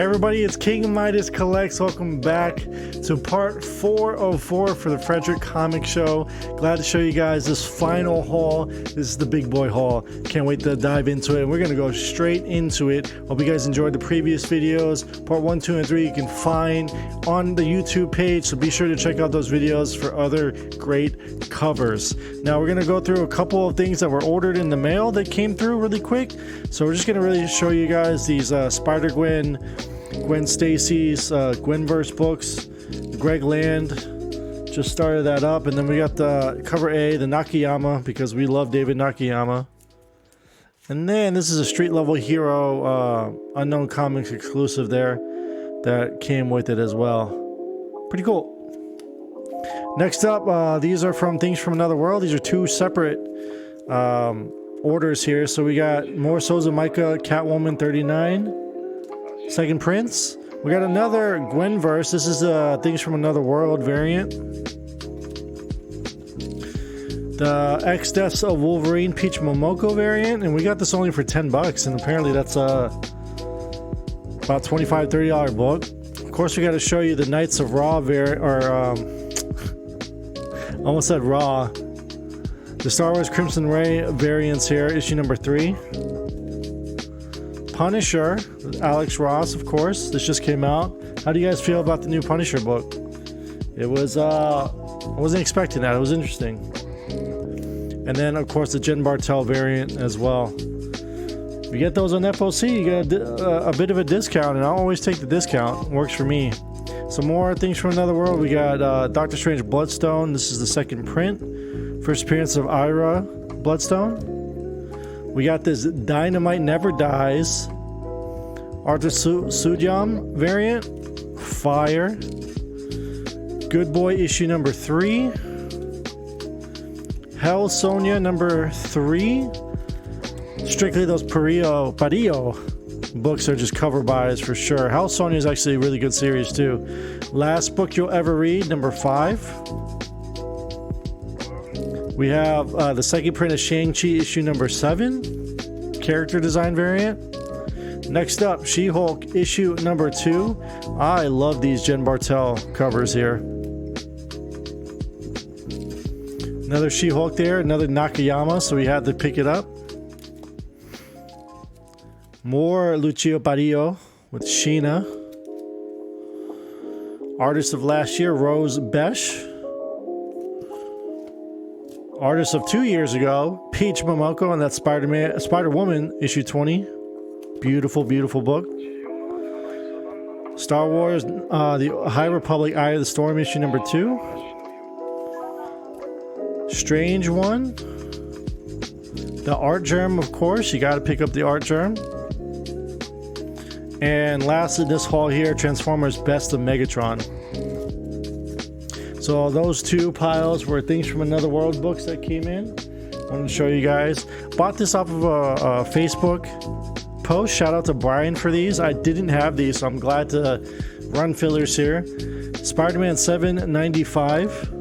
Hey everybody, it's King Midas Collects. Welcome back to part 404 for the Frederick Comic Show. Glad to show you guys this final haul. This is the big boy haul. Can't wait to dive into it. We're going to go straight into it. Hope you guys enjoyed the previous videos. Part 1, 2, and 3 you can find on the YouTube page, so be sure to check out those videos for other great covers. Now we're going to go through a couple of things that were ordered in the mail that came through really quick. So we're just going to really show you guys these Spider-Gwen, Gwen Stacy's Gwenverse books. Greg Land just started that up, and then we got the cover A, the Nakayama, because we love David Nakayama. And then this is a street level hero Unknown Comics exclusive there that came with it as well. Pretty cool. Next up, these are from Things from Another World. These are two separate orders here. So we got more Sozumika Catwoman 39 second prints. We got another Gwenverse. This is Things from Another World variant. The X Deaths of Wolverine Peach Momoko variant, and we got this only for $10, and apparently that's about $25-$30 book. Of course, we got to show you the Knights of Raw almost said Raw. The Star Wars Crimson Ray variants here, issue number 3. Punisher, Alex Ross, of course. This just came out. How do you guys feel about the new Punisher book? It was, I wasn't expecting that. It was interesting. And then, of course, the Jen Bartel variant as well. If you get those on FOC, you get a bit of a discount, and I'll always take the discount. It works for me. Some more Things from Another World. We got Doctor Strange Bloodstone. This is the second print. First appearance of Ira Bloodstone. We got this Dynamite Never Dies Arthur Sudyam variant. Fire. Good Boy issue number 3. Hell Sonia number 3. Strictly those Parillo books are just cover buys for sure. Hell Sonia is actually a really good series too. Last Book You'll Ever Read number 5. We have the second print of Shang-Chi issue number 7. Character design variant. Next up, She-Hulk issue number 2. I love these Jen Bartel covers here. Another She-Hulk there, another Nakayama, so we had to pick it up. More Lucio Barrio with Sheena. Artist of last year, Rose Besh. Artist of 2 years ago, Peach Momoko, and that's Spider-Woman issue 20. Beautiful, beautiful book. Star Wars, the High Republic Eye of the Storm issue number 2. Strange One. The Art Germ, of course. You got to pick up the Art Germ. And lastly, this haul here, Transformers Best of Megatron. So those two piles were Things from Another World books that came in. I wanted to show you guys. Bought this off of a Facebook post. Shout out to Brian for these. I didn't have these, so I'm glad to run fillers here. Spider-Man 795.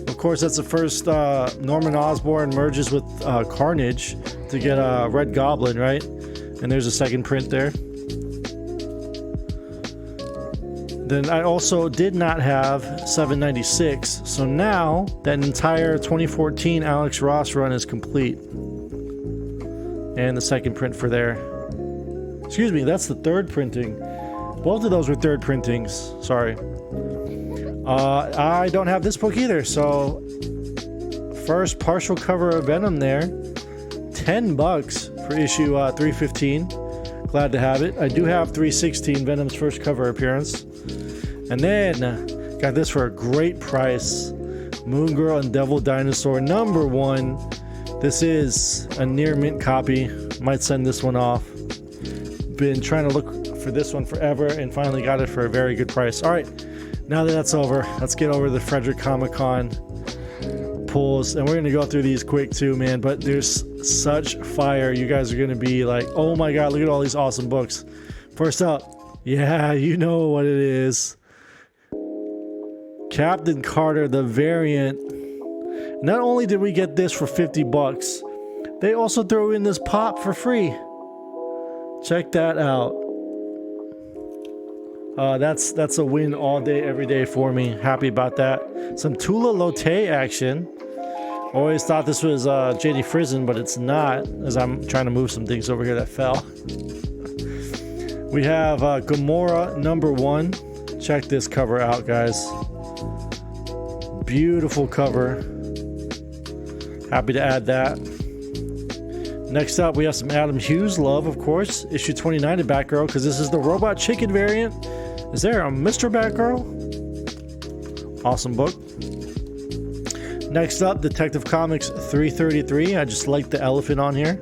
Of course, that's the first Norman Osborn merges with Carnage to get a Red Goblin, right? And there's a second print there. Then I also did not have 796, so now that entire 2014 Alex Ross run is complete. And the second print for there. Excuse me, that's the third printing. Both of those were third printings. Sorry. I don't have this book either, so first partial cover of Venom there. $10 for issue 315. Glad to have it. I do have 316, Venom's first cover appearance. And then got this for a great price. Moon Girl and Devil Dinosaur number 1. This is a near mint copy. Might send this one off. Been trying to look for this one forever and finally got it for a very good price. All right, now that that's over, let's get over to the Frederick Comic Con pulls, and we're gonna go through these quick too, man. But there's such fire. You guys are gonna be like, oh my god, look at all these awesome books. First up, yeah, you know what it is. Captain Carter, the variant. Not only did we get this for $50, they also threw in this pop for free. Check that out. That's a win all day, every day for me. Happy about that. Some Tula Lotte action. Always thought this was JD Frizen, but it's not, as I'm trying to move some things over here that fell. We have Gamora #1. Check this cover out, guys. Beautiful cover. Happy to add that. Next up, we have some Adam Hughes love, of course. Issue 29 of Batgirl, because this is the Robot Chicken variant. Is there a Mr. Batgirl? Awesome book. Next up, Detective Comics 333. I just like the elephant on here,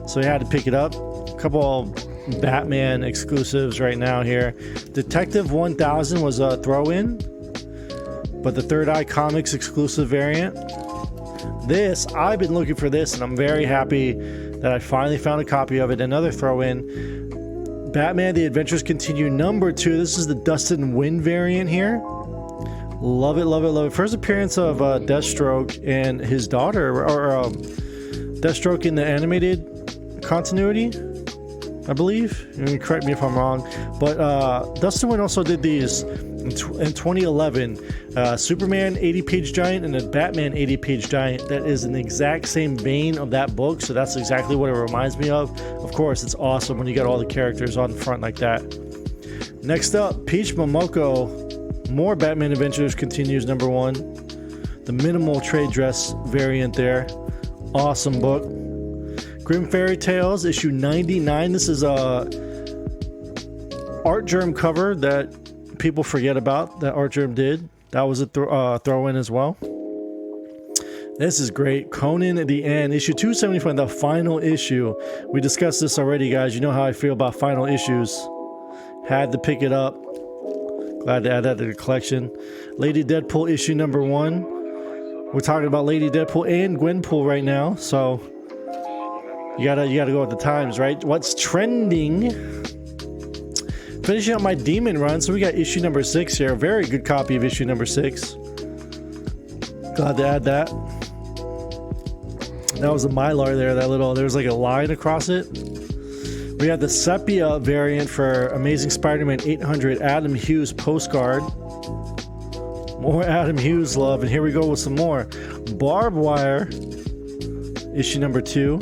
so I had to pick it up. A couple of Batman exclusives right now here. Detective 1000 was a throw-in, but the Third Eye Comics exclusive variant. This, I've been looking for this, and I'm very happy that I finally found a copy of it. Another throw-in. Batman The Adventures Continue #2. This is the Dustin Wynn variant here. Love it, love it, love it. First appearance of Deathstroke and his daughter, or Deathstroke in the animated continuity, I believe. Correct me if I'm wrong. But Dustin Wynn also did these in 2011. Superman 80-page giant and a Batman 80-page giant that is in the exact same vein of that book, so that's exactly what it reminds me of. Of course, it's awesome when you got all the characters on the front like that. Next up, Peach Momoko. More Batman Adventures Continues #1. The minimal trade dress variant there. Awesome book. Grim Fairy Tales issue 99. This is a Art Germ cover that people forget about, that Art Germ did. That was a throw-in as well. This is great. Conan at the End, issue 275, the final issue. We discussed this already, guys. You know how I feel about final issues. Had to pick it up. Glad to add that to the collection. Lady Deadpool issue #1. We're talking about Lady Deadpool and Gwenpool right now, so you gotta go with the times, right? What's trending? Finishing up my Demon run, so we got issue #6 here. A very good copy of issue #6. Glad to add that. That was a Mylar there. There's like a line across it. We have the Sepia variant for Amazing Spider-Man 800 Adam Hughes postcard. More Adam Hughes love, and here we go with some more. Barbed Wire, issue #2.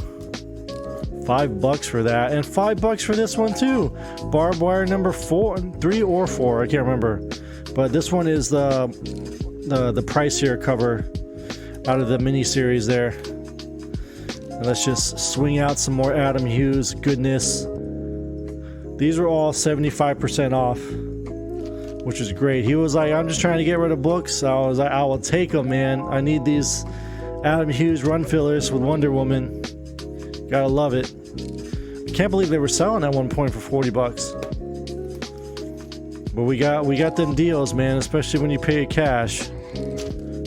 $5 for that, and $5 for this one too. Barbed Wire #3 or 4, I can't remember. But this one is the pricier cover out of the miniseries there. And let's just swing out some more Adam Hughes goodness. These are all 75% off, which is great. He was like, I'm just trying to get rid of books. I was like, I will take them, man. I need these Adam Hughes run fillers with Wonder Woman. Gotta love it. I can't believe they were selling at one point for $40. But we got them deals, man, especially when you pay cash.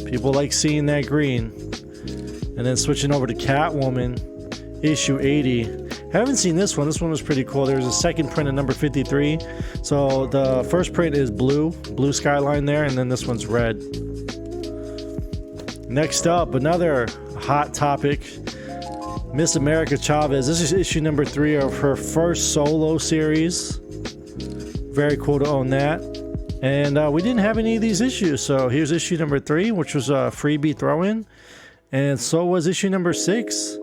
People like seeing that green. And then switching over to Catwoman, issue 80. Haven't seen this one. This one was pretty cool. There's a second print of #53. So the first print is blue skyline there, and then this one's red. Next up, another hot topic. Miss America Chavez. This is issue #3 of her first solo series. Very cool to own that. And we didn't have any of these issues, so here's issue #3, which was a freebie throw-in. And so was issue #6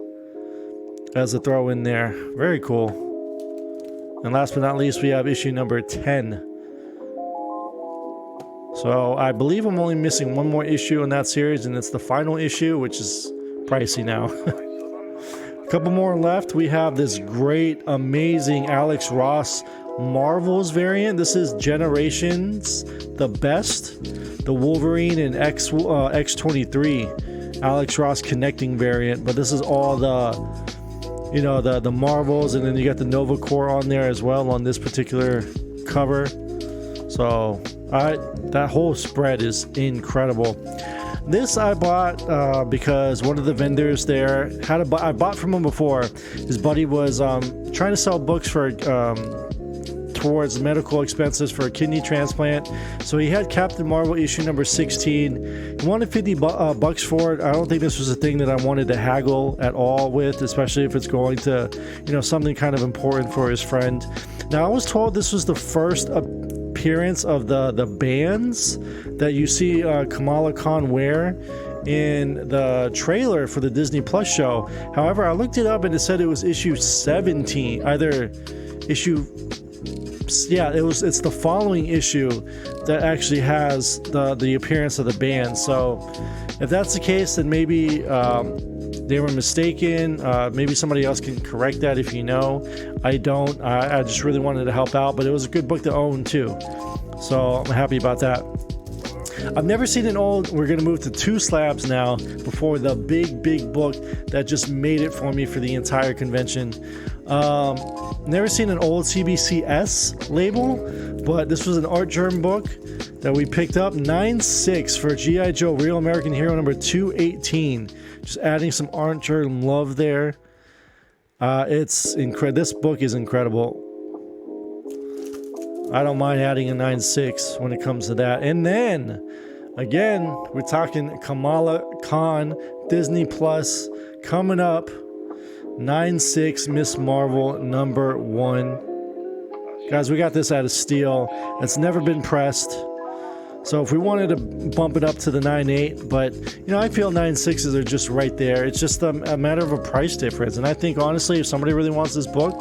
as a throw-in there. Very cool. And last but not least, we have issue #10. So I believe I'm only missing one more issue in that series, and it's the final issue, which is pricey now. A couple more left. We have this great, amazing Alex Ross Marvels variant. This is Generations, the best. The Wolverine and X-23. Alex Ross connecting variant, but this is all the Marvels, and then you got the Nova Corps on there as well on this particular cover. So that whole spread is incredible. This I bought because one of the vendors there I bought from him before. His buddy was trying to sell books for towards medical expenses for a kidney transplant. So he had Captain Marvel issue #16. He wanted $50 for it. I don't think this was a thing that I wanted to haggle at all with, especially if it's going to, something kind of important for his friend. Now, I was told this was the first appearance of the bands that you see Kamala Khan wear in the trailer for the Disney Plus show. However, I looked it up and it said it was issue 17, either issue, yeah, it's the following issue that actually has the appearance of the band. So if that's the case, then maybe they were mistaken. Maybe somebody else can correct that if you know. I don't. I just really wanted to help out, but it was a good book to own too. So I'm happy about that. I've never seen an old, we're going to move to 2 slabs now before the big book that just made it for me for the entire convention. Never seen an old CBCS label, but this was an Art Germ book that we picked up, 9.6 for G.I. Joe Real American Hero number 218. Just adding some Art Germ love there. It's incredible. This book is incredible. I don't mind adding a 9.6 when it comes to that. And then, again, we're talking Kamala Khan, Disney Plus, coming up, 9.6 Miss Marvel number 1. Guys, we got this at a steal. It's never been pressed. So if we wanted to bump it up to the 9.8, but, you know, I feel 9.6s are just right there. It's just a matter of a price difference. And I think, honestly, if somebody really wants this book,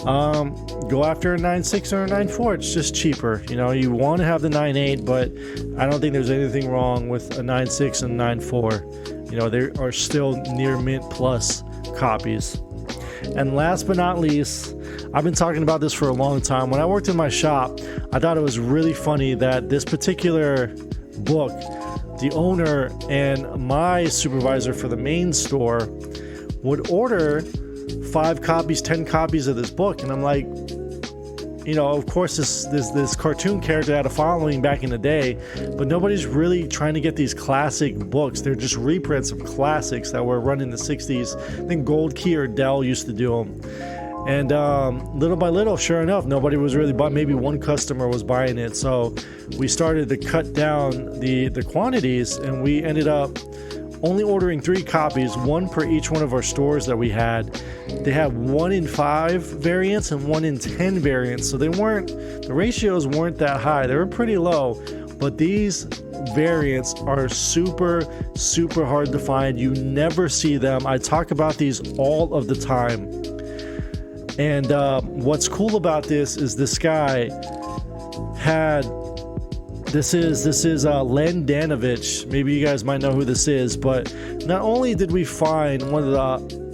go after a 9.6 or a 9.4. It's just cheaper. You know, you want to have the 9.8, but I don't think there's anything wrong with a 9.6 and 9.4. You know, there are still near mint plus copies. And last but not least, I've been talking about this for a long time. When I worked in my shop, I thought it was really funny that this particular book, the owner and my supervisor for the main store would order 5 copies, 10 copies of this book. And I'm like, you know, of course this cartoon character had a following back in the day, but nobody's really trying to get these classic books. They're just reprints of classics that were run in the 60s. I think Gold Key or Dell used to do them. And little by little, sure enough, nobody was really buying. Maybe one customer was buying it. So we started to cut down the quantities, and we ended up only ordering 3 copies, 1 per each one of our stores that we had. They had 1 in 5 variants and 1 in 10 variants. So the ratios weren't that high. They were pretty low, but these variants are super hard to find. You never see them. I talk about these all of the time. And what's cool about this is this guy had, this is Len Danovich. Maybe you guys might know who this is, but not only did we find one of the,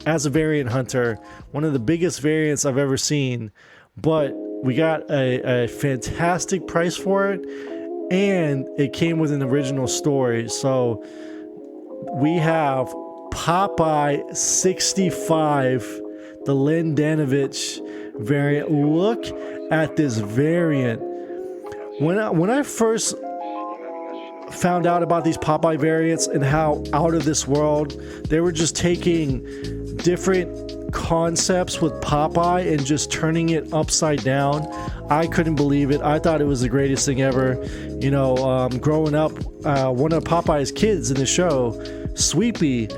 as a variant hunter, one of the biggest variants I've ever seen, but we got a fantastic price for it, and it came with an original story. So we have Popeye 65, the Len Danovich variant. Look at this variant. When I first found out about these Popeye variants and how out of this world, they were just taking different concepts with Popeye and just turning it upside down. I couldn't believe it. I thought it was the greatest thing ever. You know, growing up, one of Popeye's kids in the show, Sweepy,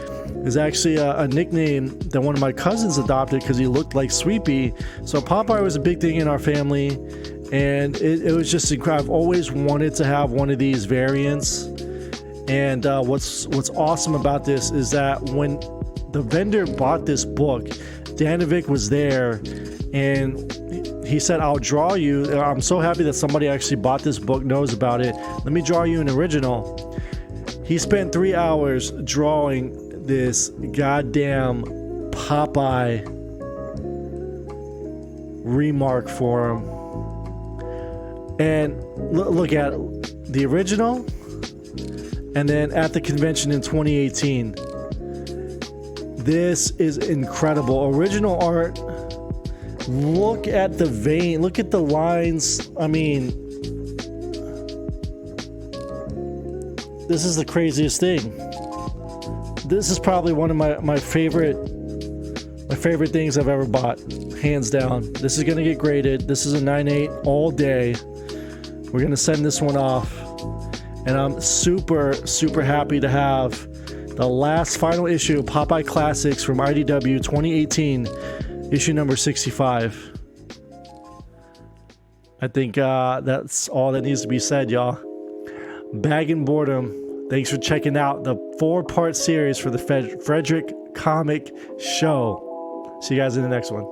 is actually a nickname that one of my cousins adopted because he looked like Sweepy. So Popeye was a big thing in our family, and it was just incredible. I've always wanted to have one of these variants. And what's awesome about this is that when the vendor bought this book, Danovic was there, and he said, "I'll draw you." I'm so happy that somebody actually bought this book, knows about it. Let me draw you an original. He spent 3 hours drawing this goddamn Popeye remark for him. And look at the original, and then at the convention in 2018. This is incredible. Original art. Look at the vein. Look at the lines. I mean, this is the craziest thing. This is probably one of my favorite things I've ever bought, hands down. This is gonna get graded. This is a 9.8 all day. We're gonna send this one off, and I'm super happy to have the last final issue of Popeye Classics from IDW 2018, issue number 65. I think that's all that needs to be said, y'all. Bag and boredom. Thanks for checking out the 4-part series for the Frederick Comic Show. See you guys in the next one.